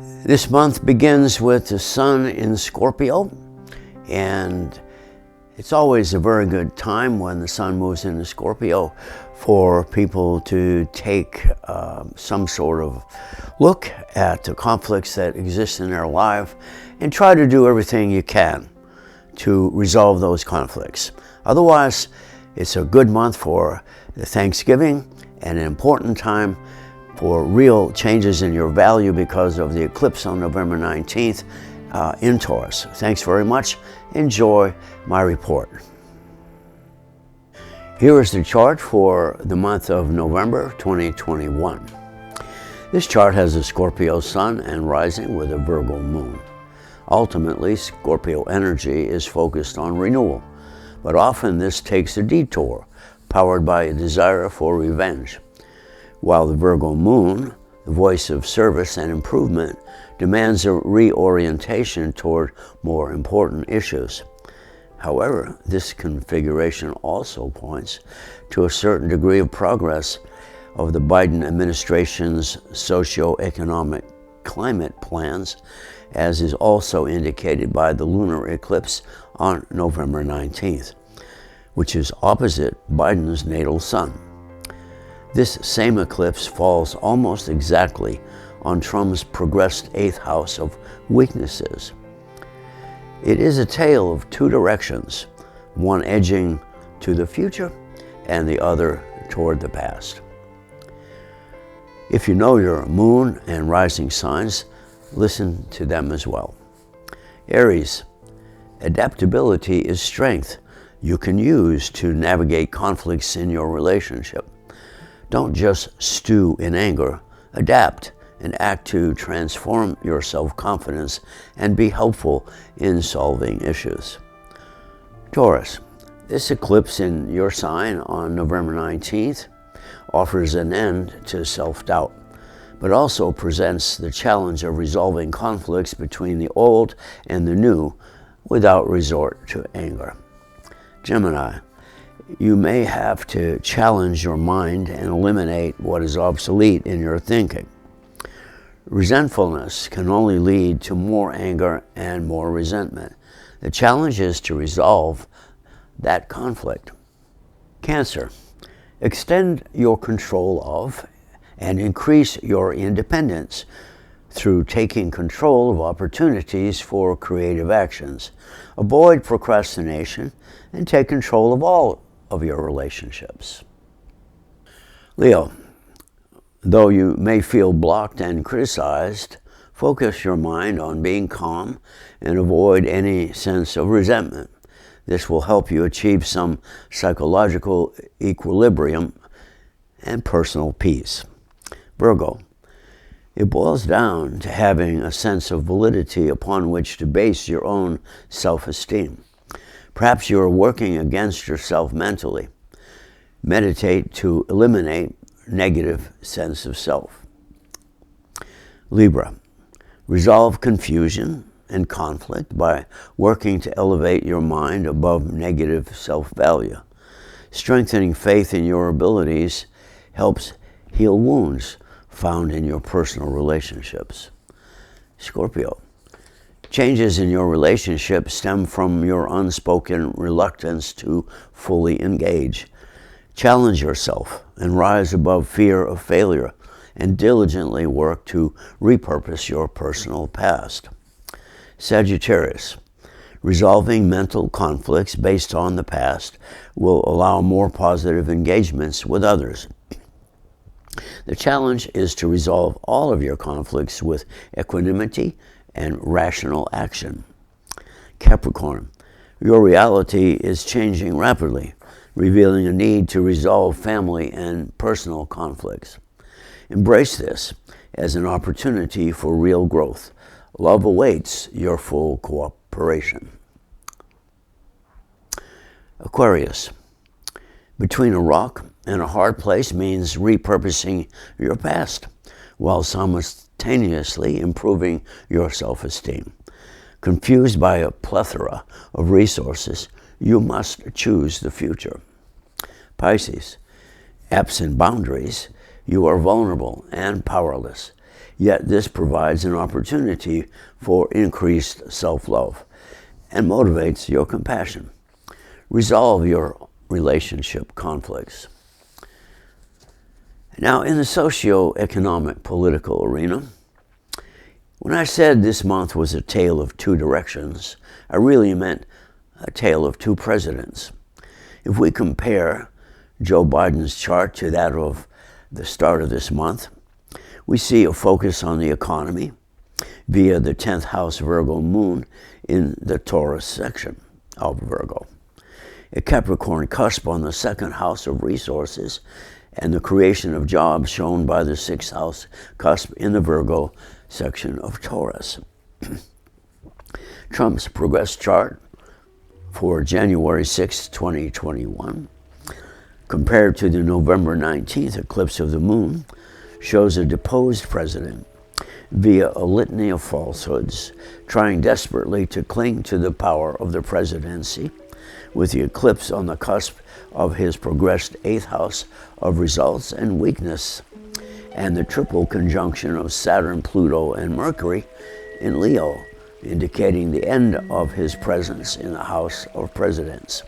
This month begins with the sun in Scorpio, and it's always a very good time when the sun moves into Scorpio for people to take some sort of look at the conflicts that exist in their life and try to do everything you can to resolve those conflicts. Otherwise, it's a good month for Thanksgiving and an important time for real changes in your value because of the eclipse on November 19th in Taurus. Thanks very much. Enjoy my report. Here is the chart for the month of November 2021. This chart has a Scorpio sun and rising with a Virgo moon. Ultimately, Scorpio energy is focused on renewal, but often this takes a detour, powered by a desire for revenge. While the Virgo moon, the voice of service and improvement, demands a reorientation toward more important issues. However, this configuration also points to a certain degree of progress of the Biden administration's socio-economic climate plans, as is also indicated by the lunar eclipse on November 19th, which is opposite Biden's natal sun. This same eclipse falls almost exactly on Trump's progressed 8th house of weaknesses. It is a tale of two directions, one edging to the future and the other toward the past. If you know your moon and rising signs, listen to them as well. Aries, adaptability is strength you can use to navigate conflicts in your relationship. Don't just stew in anger, adapt and act to transform your self-confidence and be helpful in solving issues. Taurus, this eclipse in your sign on November 19th offers an end to self-doubt, but also presents the challenge of resolving conflicts between the old and the new without resort to anger. Gemini, you may have to challenge your mind and eliminate what is obsolete in your thinking. Resentfulness can only lead to more anger and more resentment. The challenge is to resolve that conflict. Cancer, extend your control of and increase your independence through taking control of opportunities for creative actions. Avoid procrastination and take control of all of your relationships. Leo, though you may feel blocked and criticized, focus your mind on being calm and avoid any sense of resentment. This will help you achieve some psychological equilibrium and personal peace. Virgo, it boils down to having a sense of validity upon which to base your own self-esteem. Perhaps you are working against yourself mentally. Meditate to eliminate negative sense of self. Libra, resolve confusion and conflict by working to elevate your mind above negative self-value. Strengthening faith in your abilities helps heal wounds found in your personal relationships. Scorpio, changes in your relationship stem from your unspoken reluctance to fully engage. Challenge yourself and rise above fear of failure and diligently work to repurpose your personal past. Sagittarius, resolving mental conflicts based on the past will allow more positive engagements with others. The challenge is to resolve all of your conflicts with equanimity and rational action. Capricorn, your reality is changing rapidly, revealing a need to resolve family and personal conflicts. Embrace this as an opportunity for real growth. Love awaits your full cooperation. Aquarius, between a rock and a hard place means repurposing your past while simultaneously improving your self-esteem. Confused by a plethora of resources, you must choose the future. Pisces, absent boundaries, you are vulnerable and powerless. Yet this provides an opportunity for increased self-love and motivates your compassion. Resolve your relationship conflicts. Now, in the socio-economic political arena, when I said this month was a tale of two directions, I really meant a tale of two presidents. If we compare Joe Biden's chart to that of the start of this month, we see a focus on the economy via the 10th house Virgo moon in the Taurus section of Virgo, a Capricorn cusp on the second house of resources, and the creation of jobs shown by the 6th house cusp in the Virgo section of Taurus. Trump's progress chart for January 6, 2021, compared to the November 19th eclipse of the moon, shows a deposed president via a litany of falsehoods, trying desperately to cling to the power of the presidency, with the eclipse on the cusp of his progressed 8th house of results and weakness, and the triple conjunction of Saturn, Pluto, and Mercury in Leo, indicating the end of his presence in the house of presidents.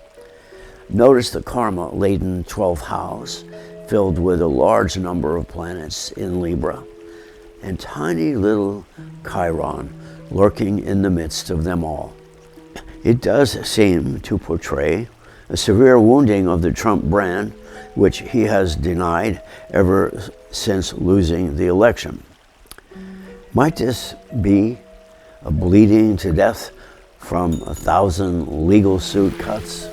Notice the karma-laden 12th house, filled with a large number of planets in Libra, and tiny little Chiron lurking in the midst of them all. It does seem to portray a severe wounding of the Trump brand, which he has denied ever since losing the election. Might this be a bleeding to death from 1,000 legal suit cuts?